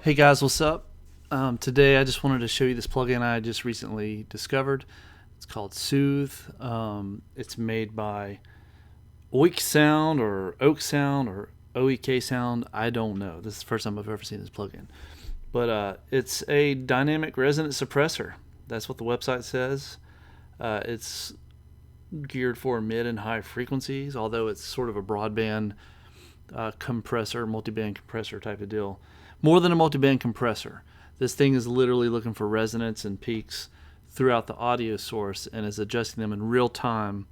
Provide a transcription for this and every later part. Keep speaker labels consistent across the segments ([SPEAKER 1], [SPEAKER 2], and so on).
[SPEAKER 1] Hey guys, what's up? Today I just wanted to show you this plugin I just recently discovered. It's called Soothe. It's made by Oeksound or Oeksound or Oeksound. I don't know. This is the first time I've ever seen this plugin. But it's a dynamic resonance suppressor. That's what the website says. It's geared for mid and high frequencies, although it's sort of a broadband compressor, multiband compressor type of deal. More than a multiband compressor. This thing is literally looking for resonance and peaks throughout the audio source and is adjusting them in real time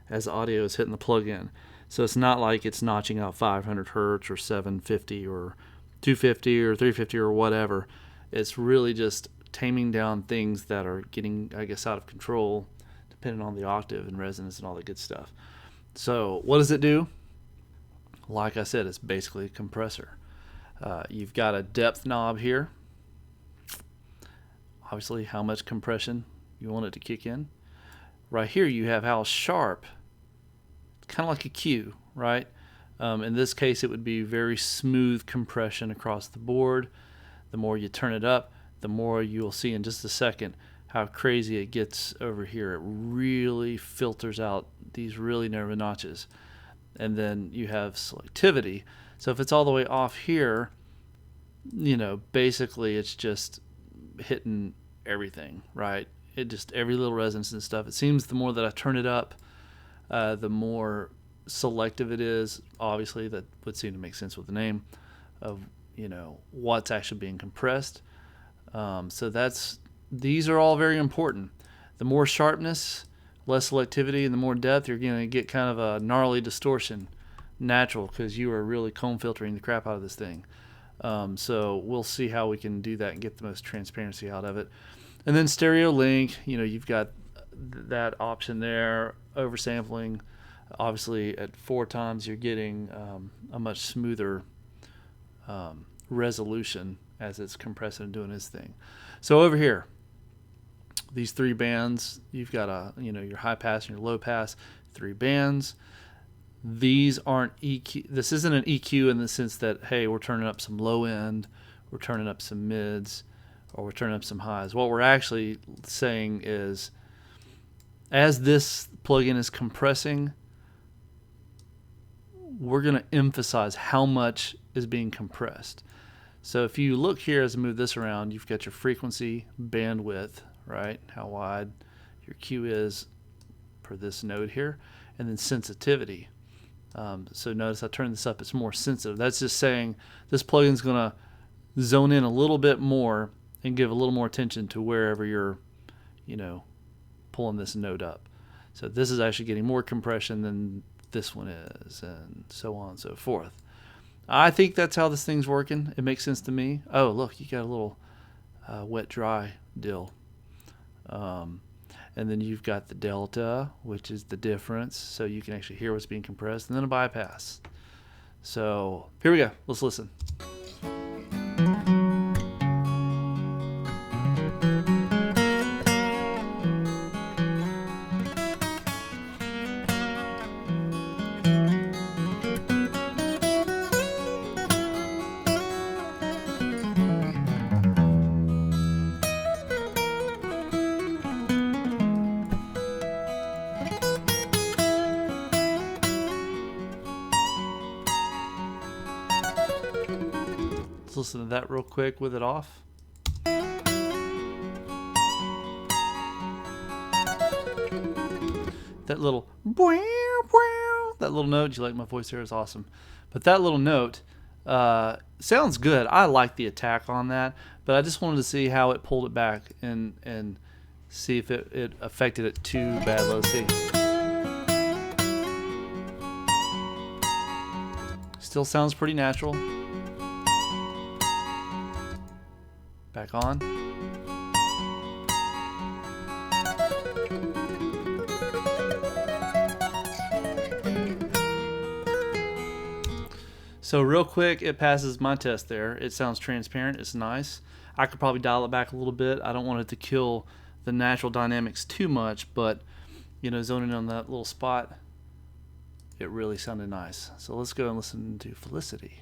[SPEAKER 1] as the audio is hitting the plug-in. So it's not like it's notching out 500 hertz or 750 or 250 or 350 or whatever. It's really just taming down things that are getting, I guess, out of control depending on the octave and resonance and all that good stuff. So what does it do? Like I said, it's basically a compressor. You've got a depth knob here. Obviously, how much compression you want it to kick in. Right here, you have how sharp. It's kind of like a cue, right? In this case, it would be very smooth compression across the board. The more you turn it up, the more you'll see in just a second how crazy it gets over here. It really filters out these really narrow notches. And then you have selectivity. So if it's all the way off here, you know, basically it's just hitting everything, right? It just, every little resonance and stuff. It seems the more that I turn it up, the more selective it is. Obviously, that would seem to make sense with the name of, you know, what's actually being compressed. So these are all very important. The more sharpness, less selectivity, and the more depth, you're going to get kind of a gnarly distortion, natural, because you are really comb filtering the crap out of this thing. So we'll see how we can do that and get the most transparency out of it. And then stereo link, you know, you've got that option there. Oversampling, obviously at 4 times you're getting a much smoother resolution as it's compressing and doing its thing. So over here, these 3 bands, you've got your high pass and your low pass, 3 bands. These aren't EQ. This isn't an EQ in the sense that, hey, we're turning up some low end, we're turning up some mids, or we're turning up some highs. What we're actually saying is, as this plugin is compressing, we're going to emphasize how much is being compressed. So if you look here as I move this around, you've got your frequency, bandwidth, right? How wide your Q is per this node here, and then sensitivity. So notice I turn this up, it's more sensitive. That's just saying this plugin is going to zone in a little bit more and give a little more attention to wherever you're, pulling this node up. So this is actually getting more compression than this one is, and so on and so forth. I think that's how this thing's working. It makes sense to me. Oh, look, you got a little wet-dry deal. And then you've got the delta, which is the difference, so you can actually hear what's being compressed, and then a bypass. So here we go. Let's listen. Let's listen to that real quick with it off. That little note, you like my voice here, is awesome. But that little note sounds good. I like the attack on that, but I just wanted to see how it pulled it back and see if it affected it too bad. Let's see. Still sounds pretty natural. Back on. So real quick, it passes my test there. It sounds transparent. It's nice. I could probably dial it back a little bit. I don't want it to kill the natural dynamics too much, but zoning on that little spot, it really sounded nice. So let's go and listen to Felicity.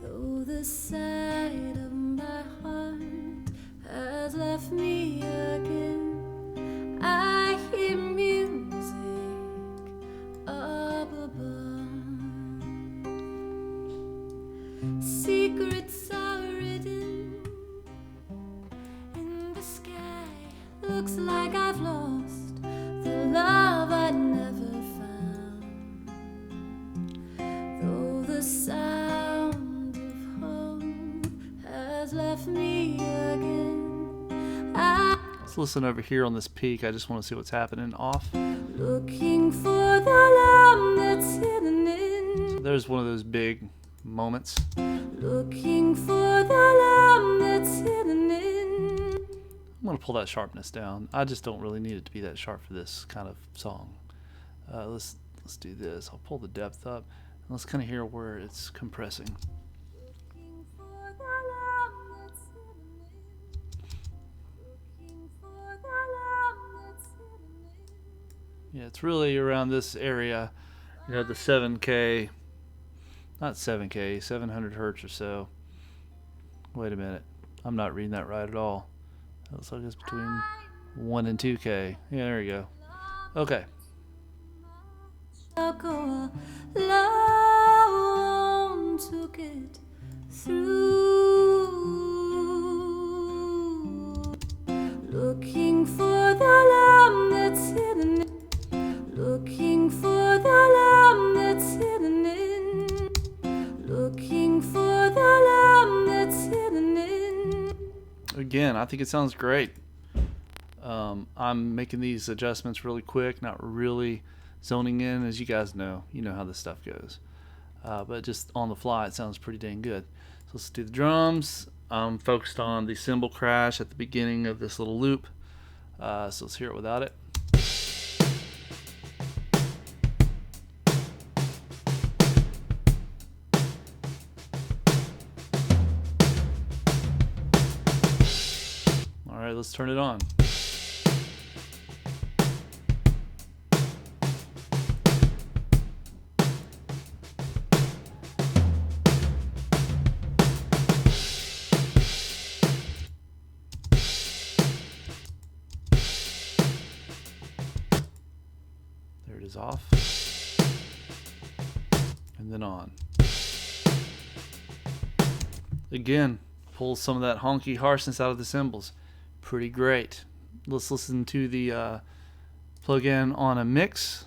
[SPEAKER 2] Though the side of my heart has left me again, I hear music up above. Secrets are written in the sky. Looks like I've lost the love I never found. Though the sound of home has left me again,
[SPEAKER 1] Let's listen over here on this peak. I just want to see what's happening off.
[SPEAKER 2] looking for the lamb that's hidden in.
[SPEAKER 1] So there's one of those big moments.
[SPEAKER 2] Looking for the lamb that's hidden in.
[SPEAKER 1] I'm going to pull that sharpness down. I just don't really need it to be that sharp for this kind of song. Let's do this. I'll pull the depth up. And let's kind of hear where it's compressing.
[SPEAKER 2] Looking for the lamb that's hidden in. Looking for the lamb that's hidden in.
[SPEAKER 1] Yeah, it's really around this area. You know, the 7K, not 7K, 700 hertz or so. Wait a minute. I'm not reading that right at all. It looks like it's between 1 and 2K. Yeah, there you go. Okay.
[SPEAKER 2] I'll go alone to get through. Looking for the lamb that's hidden in. Looking for the lamb that's hidden in. Looking for the lamb that's hidden in.
[SPEAKER 1] Again, I think it sounds great. I'm making these adjustments really quick, not really zoning in. As you guys know, you know how this stuff goes. But just on the fly, it sounds pretty dang good. So let's do the drums. I'm focused on the cymbal crash at the beginning of this little loop. So let's hear it without it. All right, let's turn it on. There it is off. And then on. Again, pull some of that honky harshness out of the cymbals. Pretty great. Let's listen to the plug-in on a mix.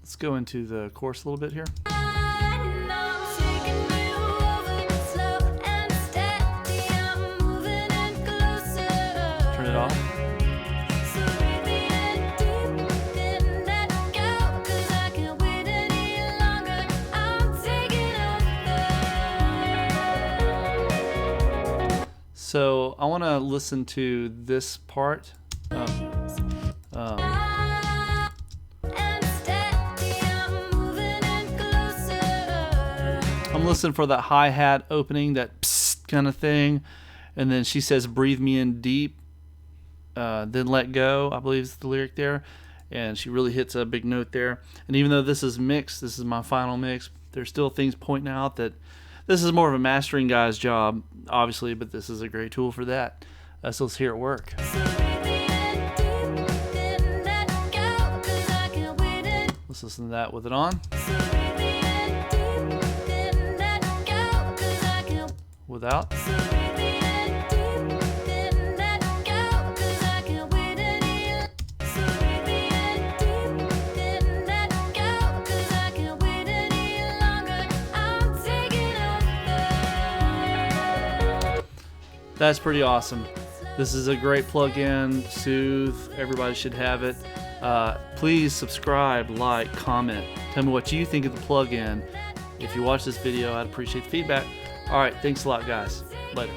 [SPEAKER 1] Let's go into the chorus a little bit here. Turn it off. So I want to listen to this part. I'm listening for that hi-hat opening, that psst kind of thing. And then she says, breathe me in deep, then let go, I believe is the lyric there. And she really hits a big note there. And even though this is mixed, this is my final mix, there's still things pointing out that this is more of a mastering guy's job, obviously, but this is a great tool for that. So let's hear it work. Let's listen to that with it on. Without. That's pretty awesome. This is a great plug-in, Soothe. Everybody should have it. Please subscribe, like, comment. Tell me what you think of the plug-in. If you watch this video, I'd appreciate the feedback. All right, thanks a lot, guys. Later.